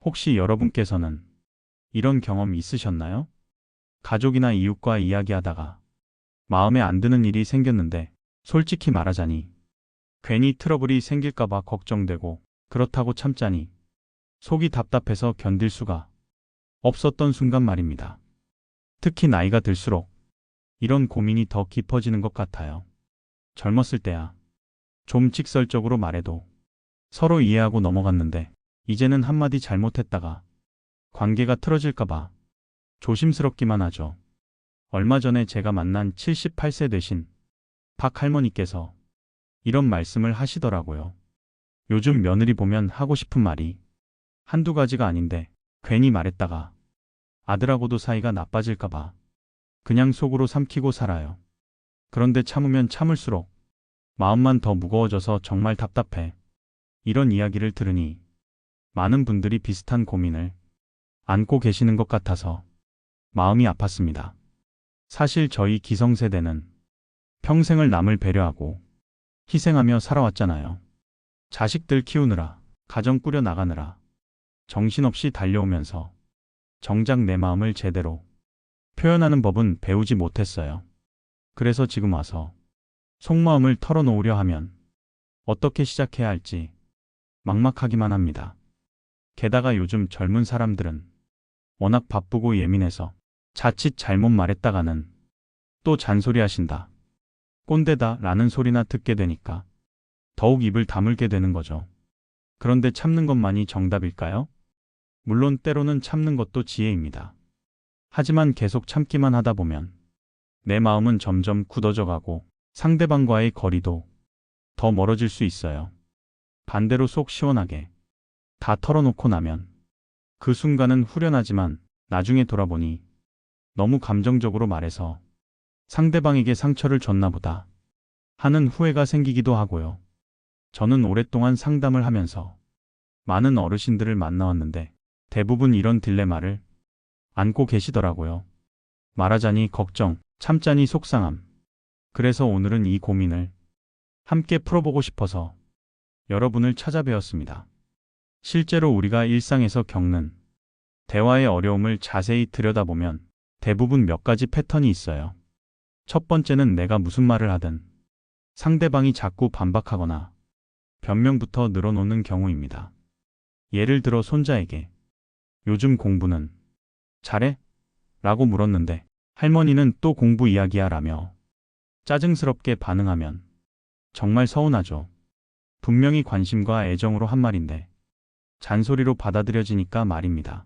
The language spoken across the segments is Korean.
혹시 여러분께서는 이런 경험 있으셨나요? 가족이나 이웃과 이야기하다가 마음에 안 드는 일이 생겼는데 솔직히 말하자니 괜히 트러블이 생길까봐 걱정되고 그렇다고 참자니 속이 답답해서 견딜 수가 없었던 순간 말입니다. 특히 나이가 들수록 이런 고민이 더 깊어지는 것 같아요. 젊었을 때야 좀 직설적으로 말해도 서로 이해하고 넘어갔는데 이제는 한마디 잘못했다가 관계가 틀어질까봐 조심스럽기만 하죠. 얼마 전에 제가 만난 78세 되신 박 할머니께서 이런 말씀을 하시더라고요. 요즘 며느리 보면 하고 싶은 말이 한두 가지가 아닌데 괜히 말했다가 아들하고도 사이가 나빠질까봐 그냥 속으로 삼키고 살아요. 그런데 참으면 참을수록 마음만 더 무거워져서 정말 답답해. 이런 이야기를 들으니 많은 분들이 비슷한 고민을 안고 계시는 것 같아서 마음이 아팠습니다. 사실 저희 기성세대는 평생을 남을 배려하고 희생하며 살아왔잖아요. 자식들 키우느라, 가정 꾸려 나가느라 정신없이 달려오면서 정작 내 마음을 제대로 표현하는 법은 배우지 못했어요. 그래서 지금 와서 속마음을 털어놓으려 하면 어떻게 시작해야 할지 막막하기만 합니다. 게다가 요즘 젊은 사람들은 워낙 바쁘고 예민해서 자칫 잘못 말했다가는 또 잔소리하신다, 꼰대다 라는 소리나 듣게 되니까 더욱 입을 다물게 되는 거죠. 그런데 참는 것만이 정답일까요? 물론 때로는 참는 것도 지혜입니다. 하지만 계속 참기만 하다 보면 내 마음은 점점 굳어져 가고 상대방과의 거리도 더 멀어질 수 있어요. 반대로 속 시원하게 다 털어놓고 나면 그 순간은 후련하지만 나중에 돌아보니 너무 감정적으로 말해서 상대방에게 상처를 줬나 보다 하는 후회가 생기기도 하고요. 저는 오랫동안 상담을 하면서 많은 어르신들을 만나왔는데 대부분 이런 딜레마를 안고 계시더라고요. 말하자니 걱정, 참자니 속상함. 그래서 오늘은 이 고민을 함께 풀어보고 싶어서 여러분을 찾아뵈었습니다. 실제로 우리가 일상에서 겪는 대화의 어려움을 자세히 들여다보면 대부분 몇 가지 패턴이 있어요. 첫 번째는 내가 무슨 말을 하든 상대방이 자꾸 반박하거나 변명부터 늘어놓는 경우입니다. 예를 들어 손자에게 요즘 공부는 잘해? 라고 물었는데 할머니는 또 공부 이야기야 라며 짜증스럽게 반응하면 정말 서운하죠. 분명히 관심과 애정으로 한 말인데 잔소리로 받아들여지니까 말입니다.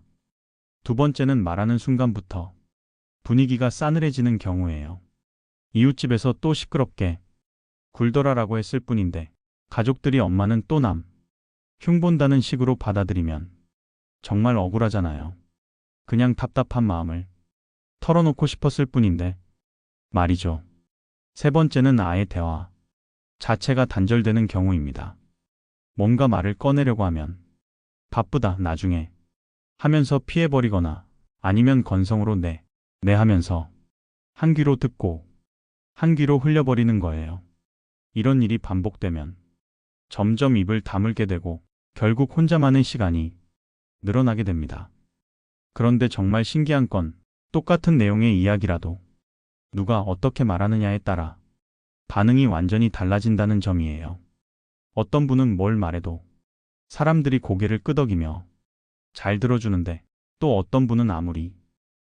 두 번째는 말하는 순간부터 분위기가 싸늘해지는 경우예요. 이웃집에서 또 시끄럽게 굴더라라고 했을 뿐인데 가족들이 엄마는 또 남, 흉본다는 식으로 받아들이면 정말 억울하잖아요. 그냥 답답한 마음을 털어놓고 싶었을 뿐인데 말이죠. 세 번째는 아예 대화 자체가 단절되는 경우입니다. 뭔가 말을 꺼내려고 하면 바쁘다, 나중에 하면서 피해버리거나 아니면 건성으로 네 하면서 한 귀로 듣고 한 귀로 흘려버리는 거예요. 이런 일이 반복되면 점점 입을 다물게 되고 결국 혼자만의 시간이 늘어나게 됩니다. 그런데 정말 신기한 건 똑같은 내용의 이야기라도 누가 어떻게 말하느냐에 따라 반응이 완전히 달라진다는 점이에요. 어떤 분은 뭘 말해도 사람들이 고개를 끄덕이며 잘 들어주는데 또 어떤 분은 아무리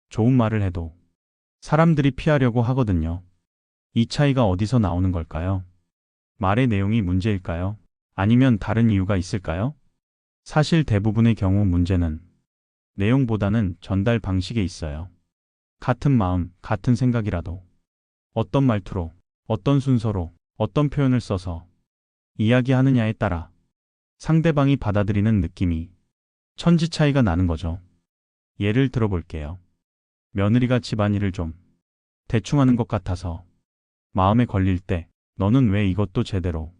좋은 말을 해도 사람들이 피하려고 하거든요. 이 차이가 어디서 나오는 걸까요? 말의 내용이 문제일까요? 아니면 다른 이유가 있을까요? 사실 대부분의 경우 문제는 내용보다는 전달 방식에 있어요. 같은 마음, 같은 생각이라도 어떤 말투로, 어떤 순서로, 어떤 표현을 써서 이야기하느냐에 따라 상대방이 받아들이는 느낌이 천지 차이가 나는 거죠. 예를 들어볼게요. 며느리가 집안일을 좀 대충 하는 것 같아서 마음에 걸릴 때 너는 왜 이것도 제대로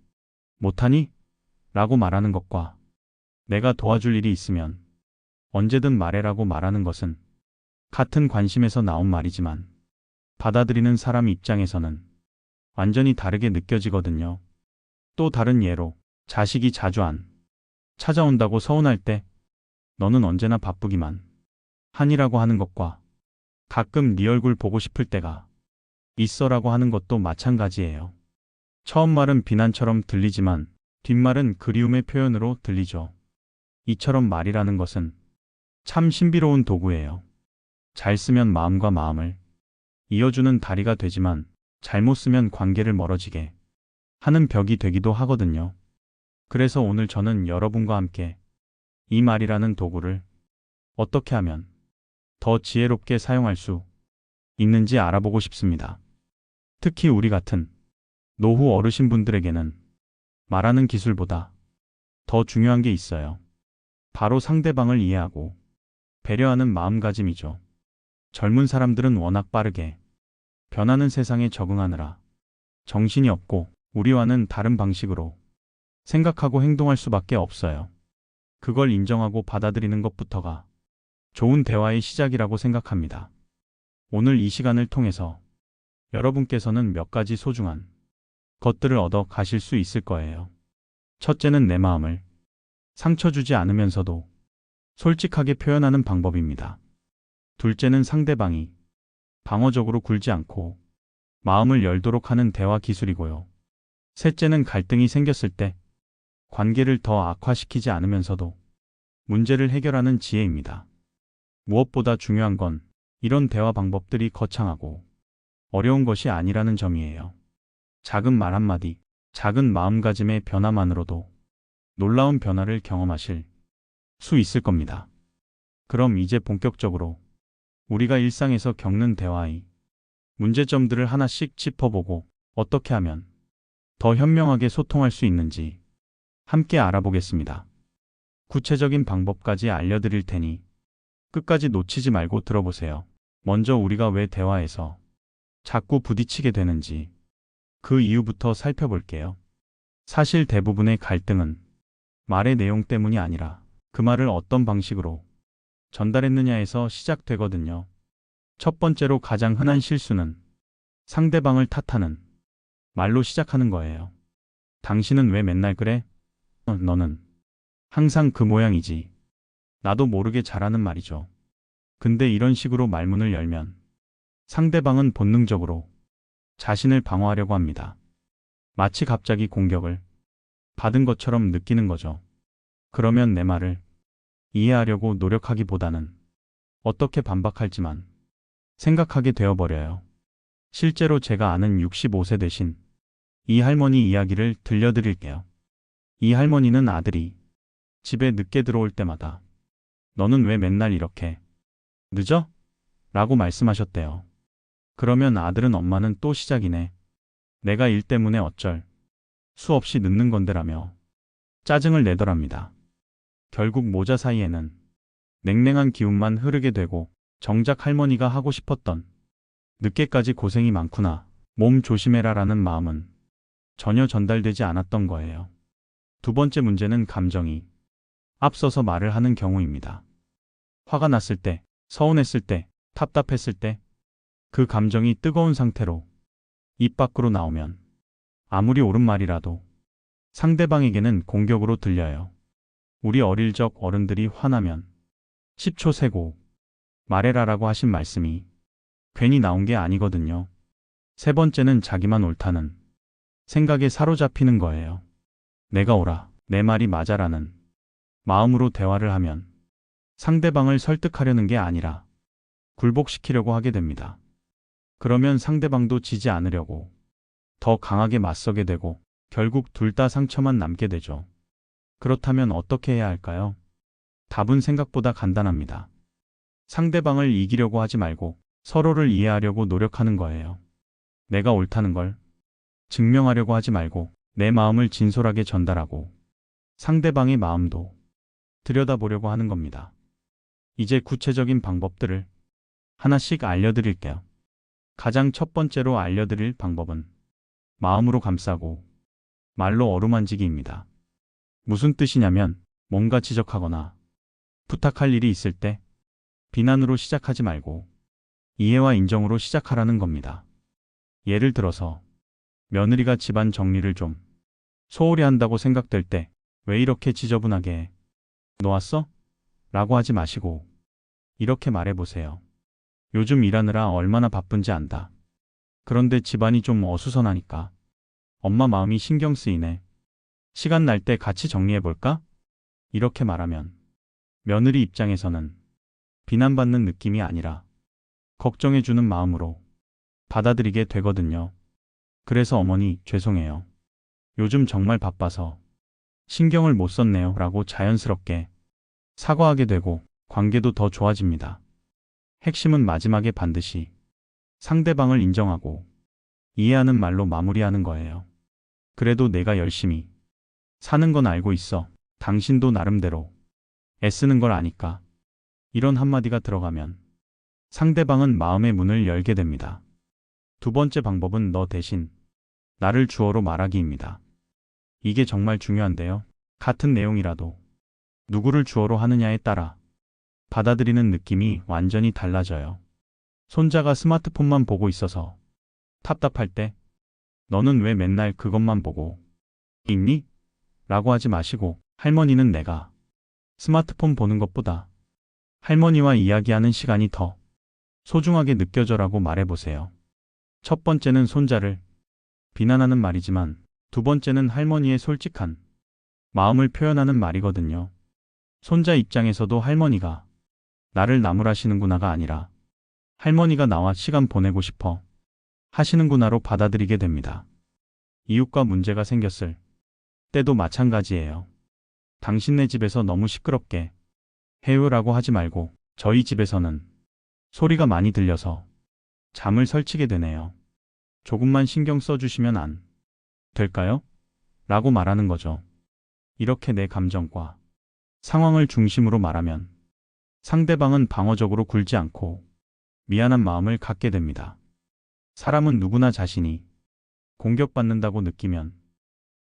못하니? 라고 말하는 것과 내가 도와줄 일이 있으면 언제든 말해라고 말하는 것은 같은 관심에서 나온 말이지만 받아들이는 사람 입장에서는 완전히 다르게 느껴지거든요. 또 다른 예로 자식이 자주 안 찾아온다고 서운할 때 너는 언제나 바쁘기만 한이라고 하는 것과 가끔 네 얼굴 보고 싶을 때가 있어라고 하는 것도 마찬가지예요. 처음 말은 비난처럼 들리지만 뒷말은 그리움의 표현으로 들리죠. 이처럼 말이라는 것은 참 신비로운 도구예요. 잘 쓰면 마음과 마음을 이어주는 다리가 되지만 잘못 쓰면 관계를 멀어지게 하는 벽이 되기도 하거든요. 그래서 오늘 저는 여러분과 함께 이 말이라는 도구를 어떻게 하면 더 지혜롭게 사용할 수 있는지 알아보고 싶습니다. 특히 우리 같은 노후 어르신분들에게는 말하는 기술보다 더 중요한 게 있어요. 바로 상대방을 이해하고 배려하는 마음가짐이죠. 젊은 사람들은 워낙 빠르게 변하는 세상에 적응하느라 정신이 없고 우리와는 다른 방식으로 생각하고 행동할 수밖에 없어요. 그걸 인정하고 받아들이는 것부터가 좋은 대화의 시작이라고 생각합니다. 오늘 이 시간을 통해서 여러분께서는 몇 가지 소중한 것들을 얻어 가실 수 있을 거예요. 첫째는 내 마음을 상처 주지 않으면서도 솔직하게 표현하는 방법입니다. 둘째는 상대방이 방어적으로 굴지 않고 마음을 열도록 하는 대화 기술이고요. 셋째는 갈등이 생겼을 때 관계를 더 악화시키지 않으면서도 문제를 해결하는 지혜입니다. 무엇보다 중요한 건 이런 대화 방법들이 거창하고 어려운 것이 아니라는 점이에요. 작은 말 한마디, 작은 마음가짐의 변화만으로도 놀라운 변화를 경험하실 수 있을 겁니다. 그럼 이제 본격적으로 우리가 일상에서 겪는 대화의 문제점들을 하나씩 짚어보고 어떻게 하면 더 현명하게 소통할 수 있는지 함께 알아보겠습니다. 구체적인 방법까지 알려드릴 테니 끝까지 놓치지 말고 들어보세요. 먼저 우리가 왜 대화에서 자꾸 부딪히게 되는지 그 이유부터 살펴볼게요. 사실 대부분의 갈등은 말의 내용 때문이 아니라 그 말을 어떤 방식으로 전달했느냐에서 시작되거든요. 첫 번째로 가장 흔한 실수는 상대방을 탓하는 말로 시작하는 거예요. 당신은 왜 맨날 그래? 너는 항상 그 모양이지. 나도 모르게 잘하는 말이죠. 근데 이런 식으로 말문을 열면 상대방은 본능적으로 자신을 방어하려고 합니다. 마치 갑자기 공격을 받은 것처럼 느끼는 거죠. 그러면 내 말을 이해하려고 노력하기보다는 어떻게 반박할지만 생각하게 되어버려요. 실제로 제가 아는 65세 되신 이 할머니 이야기를 들려드릴게요. 이 할머니는 아들이 집에 늦게 들어올 때마다 너는 왜 맨날 이렇게 늦어? 라고 말씀하셨대요. 그러면 아들은 엄마는 또 시작이네. 내가 일 때문에 어쩔 수 없이 늦는 건데라며 짜증을 내더랍니다. 결국 모자 사이에는 냉랭한 기운만 흐르게 되고 정작 할머니가 하고 싶었던 늦게까지 고생이 많구나, 몸 조심해라 라는 마음은 전혀 전달되지 않았던 거예요. 두 번째 문제는 감정이 앞서서 말을 하는 경우입니다. 화가 났을 때, 서운했을 때, 답답했을 때 그 감정이 뜨거운 상태로 입 밖으로 나오면 아무리 옳은 말이라도 상대방에게는 공격으로 들려요. 우리 어릴 적 어른들이 화나면 10초 세고 말해라라고 하신 말씀이 괜히 나온 게 아니거든요. 세 번째는 자기만 옳다는 생각에 사로잡히는 거예요. 내가 옳아, 내 말이 맞아라는 마음으로 대화를 하면 상대방을 설득하려는 게 아니라 굴복시키려고 하게 됩니다. 그러면 상대방도 지지 않으려고 더 강하게 맞서게 되고 결국 둘 다 상처만 남게 되죠. 그렇다면 어떻게 해야 할까요? 답은 생각보다 간단합니다. 상대방을 이기려고 하지 말고 서로를 이해하려고 노력하는 거예요. 내가 옳다는 걸 증명하려고 하지 말고 내 마음을 진솔하게 전달하고 상대방의 마음도 들여다보려고 하는 겁니다. 이제 구체적인 방법들을 하나씩 알려드릴게요. 가장 첫 번째로 알려드릴 방법은 마음으로 감싸고 말로 어루만지기입니다. 무슨 뜻이냐면 뭔가 지적하거나 부탁할 일이 있을 때 비난으로 시작하지 말고 이해와 인정으로 시작하라는 겁니다. 예를 들어서 며느리가 집안 정리를 좀 소홀히 한다고 생각될 때 왜 이렇게 지저분하게 해? 너 왔어? 라고 하지 마시고 이렇게 말해보세요. 요즘 일하느라 얼마나 바쁜지 안다. 그런데 집안이 좀 어수선하니까 엄마 마음이 신경 쓰이네. 시간 날 때 같이 정리해볼까? 이렇게 말하면 며느리 입장에서는 비난받는 느낌이 아니라 걱정해주는 마음으로 받아들이게 되거든요. 그래서 어머니, 죄송해요. 요즘 정말 바빠서 신경을 못 썼네요. 라고 자연스럽게 사과하게 되고 관계도 더 좋아집니다. 핵심은 마지막에 반드시 상대방을 인정하고 이해하는 말로 마무리하는 거예요. 그래도 내가 열심히 사는 건 알고 있어. 당신도 나름대로 애쓰는 걸 아니까. 이런 한마디가 들어가면 상대방은 마음의 문을 열게 됩니다. 두 번째 방법은 너 대신 나를 주어로 말하기입니다. 이게 정말 중요한데요. 같은 내용이라도 누구를 주어로 하느냐에 따라 받아들이는 느낌이 완전히 달라져요. 손자가 스마트폰만 보고 있어서 답답할 때 너는 왜 맨날 그것만 보고 있니? 라고 하지 마시고 할머니는 내가 스마트폰 보는 것보다 할머니와 이야기하는 시간이 더 소중하게 느껴져라고 말해보세요. 첫 번째는 손자를 비난하는 말이지만 두 번째는 할머니의 솔직한 마음을 표현하는 말이거든요. 손자 입장에서도 할머니가 나를 나무라시는구나가 아니라 할머니가 나와 시간 보내고 싶어 하시는구나로 받아들이게 됩니다. 이웃과 문제가 생겼을 때도 마찬가지예요. 당신네 집에서 너무 시끄럽게 해요라고 하지 말고 저희 집에서는 소리가 많이 들려서 잠을 설치게 되네요. 조금만 신경 써주시면 안 될까요? 라고 말하는 거죠. 이렇게 내 감정과 상황을 중심으로 말하면 상대방은 방어적으로 굴지 않고 미안한 마음을 갖게 됩니다. 사람은 누구나 자신이 공격받는다고 느끼면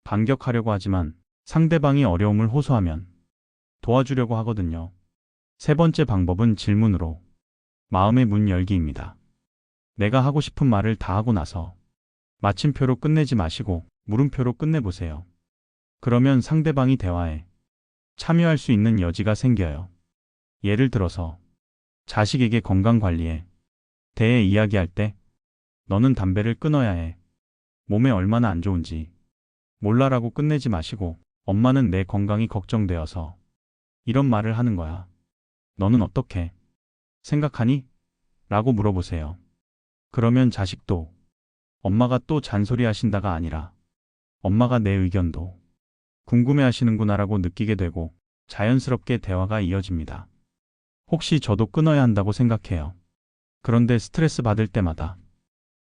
반격하려고 하지만 상대방이 어려움을 호소하면 도와주려고 하거든요. 세 번째 방법은 질문으로 마음의 문 열기입니다. 내가 하고 싶은 말을 다 하고 나서 마침표로 끝내지 마시고 물음표로 끝내보세요. 그러면 상대방이 대화에 참여할 수 있는 여지가 생겨요. 예를 들어서 자식에게 건강관리에 대해 이야기할 때 너는 담배를 끊어야 해. 몸에 얼마나 안 좋은지 몰라라고 끝내지 마시고 엄마는 내 건강이 걱정되어서 이런 말을 하는 거야. 너는 어떻게 생각하니? 라고 물어보세요. 그러면 자식도 엄마가 또 잔소리 하신다가 아니라 엄마가 내 의견도 궁금해 하시는구나라고 느끼게 되고 자연스럽게 대화가 이어집니다. 혹시 저도 끊어야 한다고 생각해요. 그런데 스트레스 받을 때마다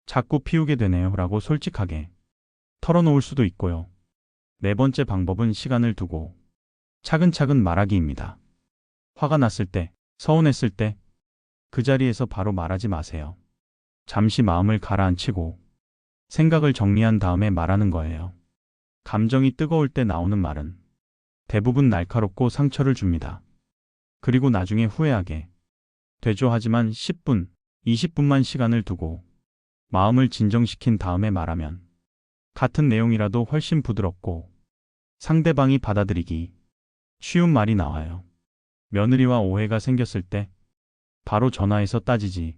자꾸 피우게 되네요. 라고 솔직하게 털어놓을 수도 있고요. 네 번째 방법은 시간을 두고 차근차근 말하기입니다. 화가 났을 때, 서운했을 때, 그 자리에서 바로 말하지 마세요. 잠시 마음을 가라앉히고 생각을 정리한 다음에 말하는 거예요. 감정이 뜨거울 때 나오는 말은 대부분 날카롭고 상처를 줍니다. 그리고 나중에 후회하게 되죠. 하지만 10분, 20분만 시간을 두고 마음을 진정시킨 다음에 말하면 같은 내용이라도 훨씬 부드럽고 상대방이 받아들이기 쉬운 말이 나와요. 며느리와 오해가 생겼을 때 바로 전화해서 따지지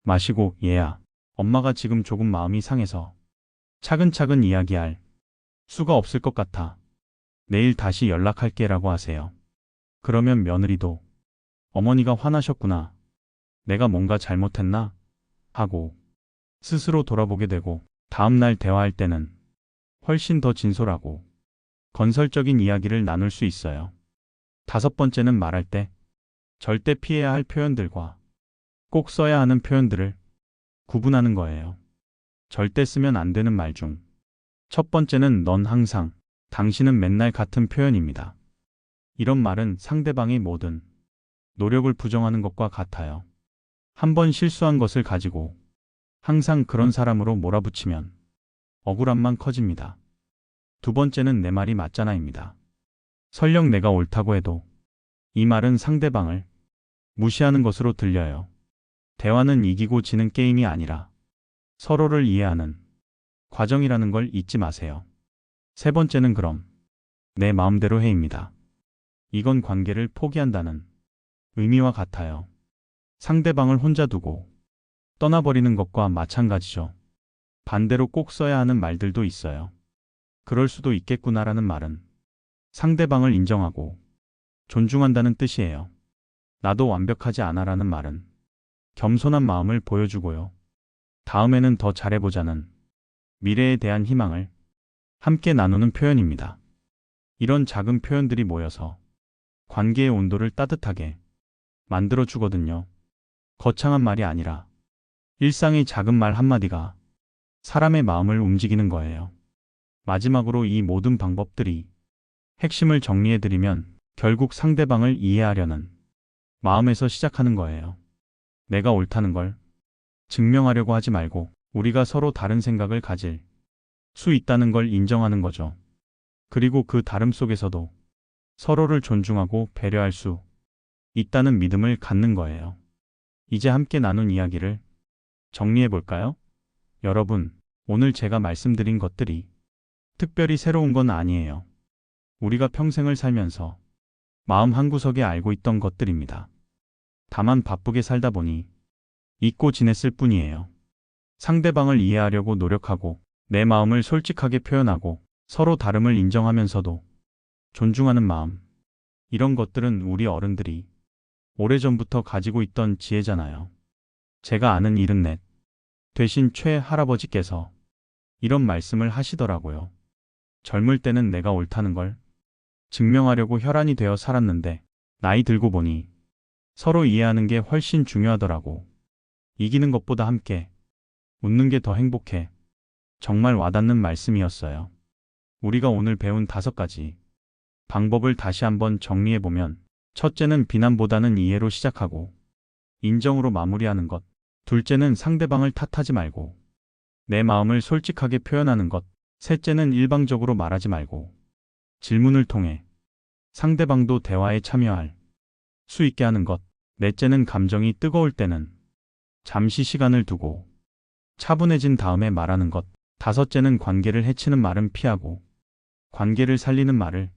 마시고 얘야, 엄마가 지금 조금 마음이 상해서 차근차근 이야기할 수가 없을 것 같아. 내일 다시 연락할게 라고 하세요. 그러면 며느리도 어머니가 화나셨구나. 내가 뭔가 잘못했나? 하고 스스로 돌아보게 되고 다음날 대화할 때는 훨씬 더 진솔하고 건설적인 이야기를 나눌 수 있어요. 다섯 번째는 말할 때 절대 피해야 할 표현들과 꼭 써야 하는 표현들을 구분하는 거예요. 절대 쓰면 안 되는 말 중 첫 번째는 넌 항상, 당신은 맨날 같은 표현입니다. 이런 말은 상대방의 모든 노력을 부정하는 것과 같아요. 한 번 실수한 것을 가지고 항상 그런 사람으로 몰아붙이면 억울함만 커집니다. 두 번째는 내 말이 맞잖아입니다. 설령 내가 옳다고 해도 이 말은 상대방을 무시하는 것으로 들려요. 대화는 이기고 지는 게임이 아니라 서로를 이해하는 과정이라는 걸 잊지 마세요. 세 번째는 그럼 내 마음대로 해입니다. 이건 관계를 포기한다는 의미와 같아요. 상대방을 혼자 두고 떠나버리는 것과 마찬가지죠. 반대로 꼭 써야 하는 말들도 있어요. 그럴 수도 있겠구나라는 말은 상대방을 인정하고 존중한다는 뜻이에요. 나도 완벽하지 않아라는 말은 겸손한 마음을 보여주고요. 다음에는 더 잘해보자는 미래에 대한 희망을 함께 나누는 표현입니다. 이런 작은 표현들이 모여서 관계의 온도를 따뜻하게 만들어 주거든요. 거창한 말이 아니라 일상의 작은 말 한마디가 사람의 마음을 움직이는 거예요. 마지막으로 이 모든 방법들이 핵심을 정리해드리면 결국 상대방을 이해하려는 마음에서 시작하는 거예요. 내가 옳다는 걸 증명하려고 하지 말고 우리가 서로 다른 생각을 가질 수 있다는 걸 인정하는 거죠. 그리고 그 다름 속에서도 서로를 존중하고 배려할 수 있다는 믿음을 갖는 거예요. 이제 함께 나눈 이야기를 정리해 볼까요? 여러분, 오늘 제가 말씀드린 것들이 특별히 새로운 건 아니에요. 우리가 평생을 살면서 마음 한구석에 알고 있던 것들입니다. 다만 바쁘게 살다 보니 잊고 지냈을 뿐이에요. 상대방을 이해하려고 노력하고 내 마음을 솔직하게 표현하고 서로 다름을 인정하면서도 존중하는 마음. 이런 것들은 우리 어른들이 오래전부터 가지고 있던 지혜잖아요. 제가 아는 74 되신 최 할아버지께서 이런 말씀을 하시더라고요. 젊을 때는 내가 옳다는 걸 증명하려고 혈안이 되어 살았는데 나이 들고 보니 서로 이해하는 게 훨씬 중요하더라고. 이기는 것보다 함께 웃는 게 더 행복해. 정말 와닿는 말씀이었어요. 우리가 오늘 배운 5가지 방법을 다시 한번 정리해보면 첫째는 비난보다는 이해로 시작하고 인정으로 마무리하는 것. 둘째는 상대방을 탓하지 말고 내 마음을 솔직하게 표현하는 것. 셋째는 일방적으로 말하지 말고 질문을 통해 상대방도 대화에 참여할 수 있게 하는 것. 넷째는 감정이 뜨거울 때는 잠시 시간을 두고 차분해진 다음에 말하는 것. 다섯째는 관계를 해치는 말은 피하고 관계를 살리는 말을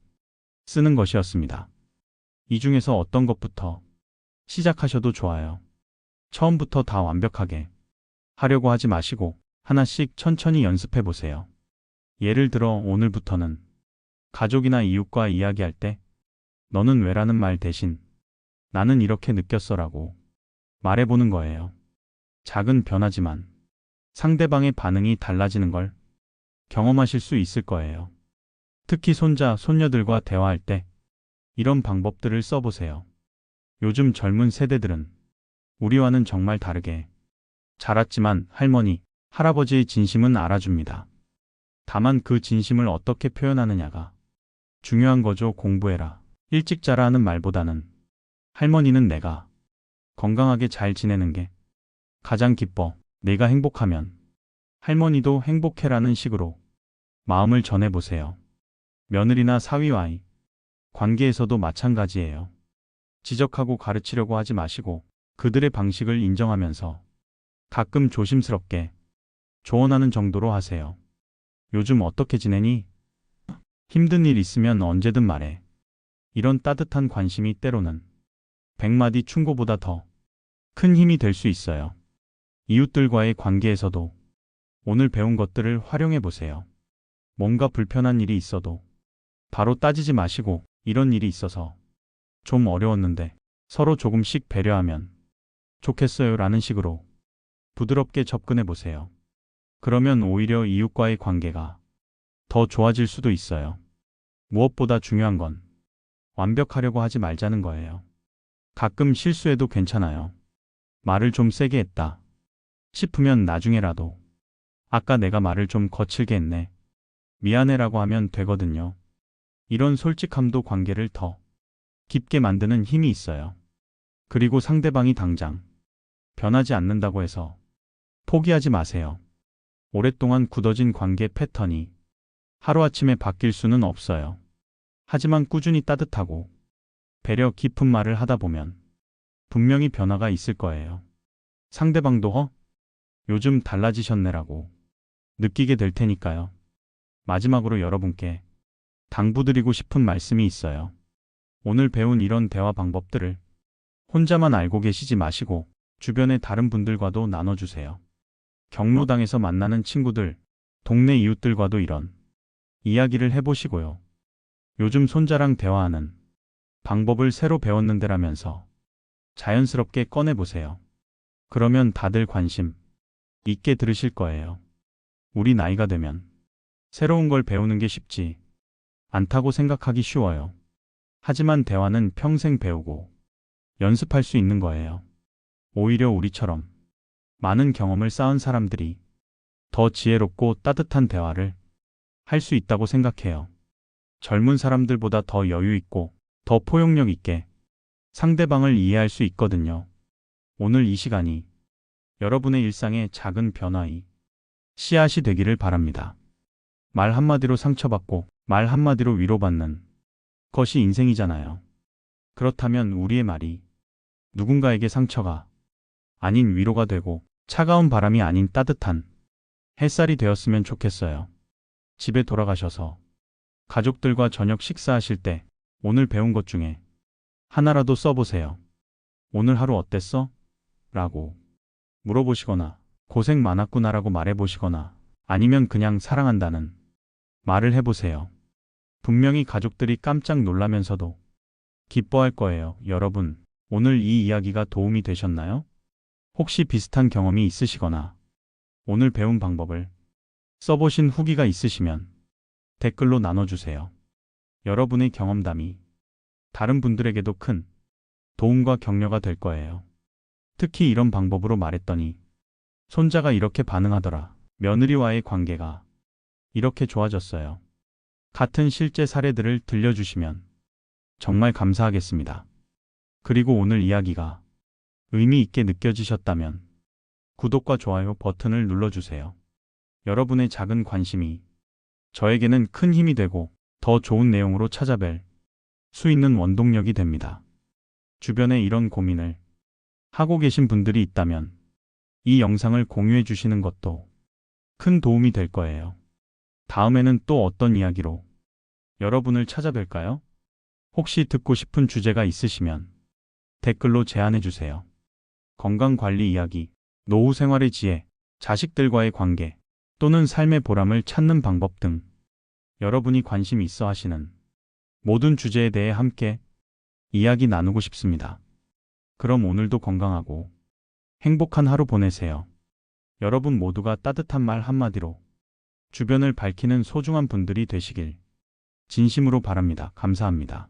쓰는 것이었습니다. 이 중에서 어떤 것부터 시작하셔도 좋아요. 처음부터 다 완벽하게 하려고 하지 마시고 하나씩 천천히 연습해 보세요. 예를 들어 오늘부터는 가족이나 이웃과 이야기할 때 너는 왜라는 말 대신 나는 이렇게 느꼈어라고 말해보는 거예요. 작은 변화지만 상대방의 반응이 달라지는 걸 경험하실 수 있을 거예요. 특히 손자, 손녀들과 대화할 때 이런 방법들을 써보세요. 요즘 젊은 세대들은 우리와는 정말 다르게 자랐지만 할머니, 할아버지의 진심은 알아줍니다. 다만 그 진심을 어떻게 표현하느냐가 중요한 거죠. 공부해라. 일찍 자라 하는 말보다는 할머니는 내가 건강하게 잘 지내는 게 가장 기뻐. 내가 행복하면 할머니도 행복해라는 식으로 마음을 전해보세요. 며느리나 사위와의 관계에서도 마찬가지예요. 지적하고 가르치려고 하지 마시고 그들의 방식을 인정하면서 가끔 조심스럽게 조언하는 정도로 하세요. 요즘 어떻게 지내니? 힘든 일 있으면 언제든 말해. 이런 따뜻한 관심이 때로는 100마디 충고보다 더 큰 힘이 될 수 있어요. 이웃들과의 관계에서도 오늘 배운 것들을 활용해 보세요. 뭔가 불편한 일이 있어도 바로 따지지 마시고 이런 일이 있어서 좀 어려웠는데 서로 조금씩 배려하면 좋겠어요 라는 식으로 부드럽게 접근해 보세요. 그러면 오히려 이웃과의 관계가 더 좋아질 수도 있어요. 무엇보다 중요한 건 완벽하려고 하지 말자는 거예요. 가끔 실수해도 괜찮아요. 말을 좀 세게 했다 싶으면 나중에라도 아까 내가 말을 좀 거칠게 했네. 미안해라고 하면 되거든요. 이런 솔직함도 관계를 더 깊게 만드는 힘이 있어요. 그리고 상대방이 당장 변하지 않는다고 해서 포기하지 마세요. 오랫동안 굳어진 관계 패턴이 하루아침에 바뀔 수는 없어요. 하지만 꾸준히 따뜻하고 배려 깊은 말을 하다 보면 분명히 변화가 있을 거예요. 상대방도 요즘 달라지셨네라고 느끼게 될 테니까요. 마지막으로 여러분께 당부드리고 싶은 말씀이 있어요. 오늘 배운 이런 대화 방법들을 혼자만 알고 계시지 마시고 주변의 다른 분들과도 나눠주세요. 경로당에서 만나는 친구들, 동네 이웃들과도 이런 이야기를 해보시고요. 요즘 손자랑 대화하는 방법을 새로 배웠는데라면서 자연스럽게 꺼내보세요. 그러면 다들 관심 있게 들으실 거예요. 우리 나이가 되면 새로운 걸 배우는 게 쉽지 않다고 생각하기 쉬워요. 하지만 대화는 평생 배우고 연습할 수 있는 거예요. 오히려 우리처럼 많은 경험을 쌓은 사람들이 더 지혜롭고 따뜻한 대화를 할 수 있다고 생각해요. 젊은 사람들보다 더 여유 있고 더 포용력 있게 상대방을 이해할 수 있거든요. 오늘 이 시간이 여러분의 일상의 작은 변화의 씨앗이 되기를 바랍니다. 말 한마디로 상처받고 말 한마디로 위로받는 것이 인생이잖아요. 그렇다면 우리의 말이 누군가에게 상처가 아닌 위로가 되고 차가운 바람이 아닌 따뜻한 햇살이 되었으면 좋겠어요. 집에 돌아가셔서 가족들과 저녁 식사하실 때 오늘 배운 것 중에 하나라도 써보세요. 오늘 하루 어땠어? 라고 물어보시거나 고생 많았구나라고 말해보시거나 아니면 그냥 사랑한다는 말을 해보세요. 분명히 가족들이 깜짝 놀라면서도 기뻐할 거예요. 여러분, 오늘 이 이야기가 도움이 되셨나요? 혹시 비슷한 경험이 있으시거나 오늘 배운 방법을 써보신 후기가 있으시면 댓글로 나눠주세요. 여러분의 경험담이 다른 분들에게도 큰 도움과 격려가 될 거예요. 특히 이런 방법으로 말했더니 손자가 이렇게 반응하더라. 며느리와의 관계가 이렇게 좋아졌어요. 같은 실제 사례들을 들려주시면 정말 감사하겠습니다. 그리고 오늘 이야기가 의미 있게 느껴지셨다면 구독과 좋아요 버튼을 눌러주세요. 여러분의 작은 관심이 저에게는 큰 힘이 되고 더 좋은 내용으로 찾아뵐 수 있는 원동력이 됩니다. 주변에 이런 고민을 하고 계신 분들이 있다면 이 영상을 공유해 주시는 것도 큰 도움이 될 거예요. 다음에는 또 어떤 이야기로 여러분을 찾아뵐까요? 혹시 듣고 싶은 주제가 있으시면 댓글로 제안해 주세요. 건강관리 이야기, 노후 생활의 지혜, 자식들과의 관계, 또는 삶의 보람을 찾는 방법 등 여러분이 관심 있어 하시는 모든 주제에 대해 함께 이야기 나누고 싶습니다. 그럼 오늘도 건강하고 행복한 하루 보내세요. 여러분 모두가 따뜻한 말 한마디로 주변을 밝히는 소중한 분들이 되시길 진심으로 바랍니다. 감사합니다.